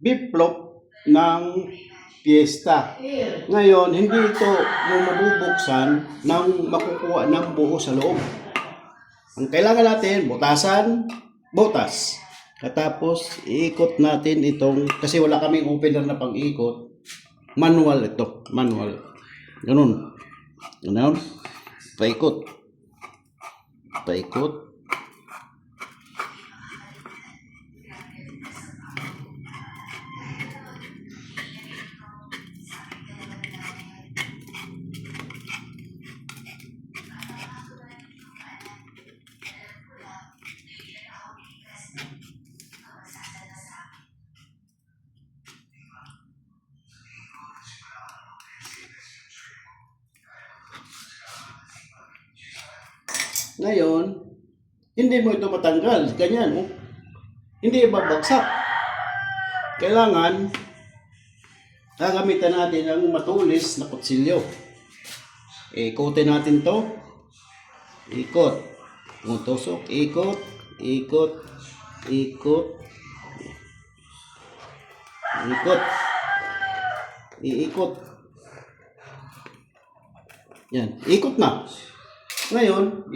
biplop ng piyesta. Ngayon, hindi ito yung mabubuksan ng makukuha ng buo sa loob. Ang kailangan natin, butasan, butas. Katapos, iikot natin itong, kasi wala kaming opener na pang-ikot. Manual ito, manual. Ganun. Ganun. Paikot. Paikot. Ngayon, hindi mo ito matanggal. Ganyan, oh. Hindi babagsak. Kailangan, gagamitan natin ang matulis na kutsilyo. Ikotin natin to. Ikot. Tusok. Ikot. Ikot. Ikot. Ikot. Iikot. Yan. Ikot na. Ngayon,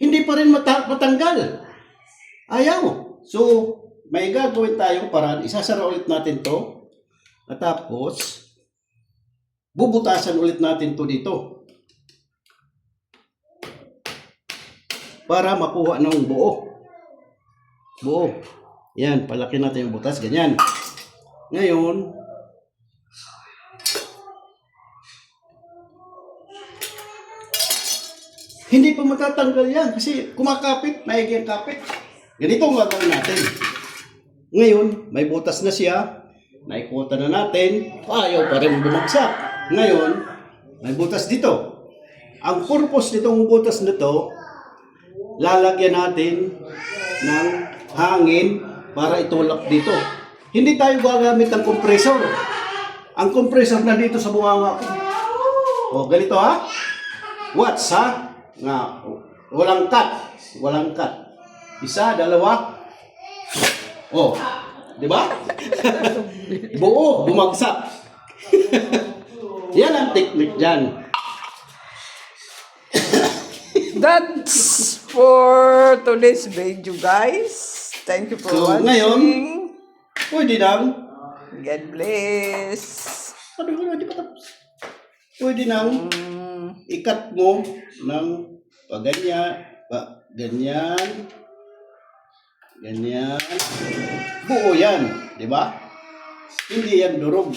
hindi pa rin matanggal. Ayaw. So, may gagawin tayong paraan. Isasara ulit natin to. At tapos, bubutasan ulit natin to dito. Para makuha ng buo. Buo. Yan, palaki natin yung butas. Ganyan. Ngayon, hindi pa matatanggal yan kasi kumakapit, maigi ang kapit. Ganito ang gagawin natin. Ngayon, may butas na siya. Naikutan na natin. Ayaw pa rin bumagsak. Ngayon, may butas dito. Ang purpose nitong butas na to, lalagyan natin ng hangin para itulak dito. Hindi tayo gagamit ng compressor. Ang compressor na dito sa bunganga ko. O, ganito ha. Watts ha. Nga, walang cut. Walang cut. Isa, dalawa. Oh, di ba? Buo, bumagsak. Yan ang technique dyan. That's for today's video, guys. Thank you for So, watching. ngayon, pwede nang, God bless. sabi ko na, di pa tapos. Pwede nang ikat mo ng ganyan, ganyan, ganyan. Buo yan, di ba? Hindi yan durog.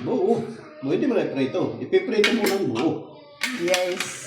Buo. Pwede mo na iprito. Ipiprito mo ng buo. Yes.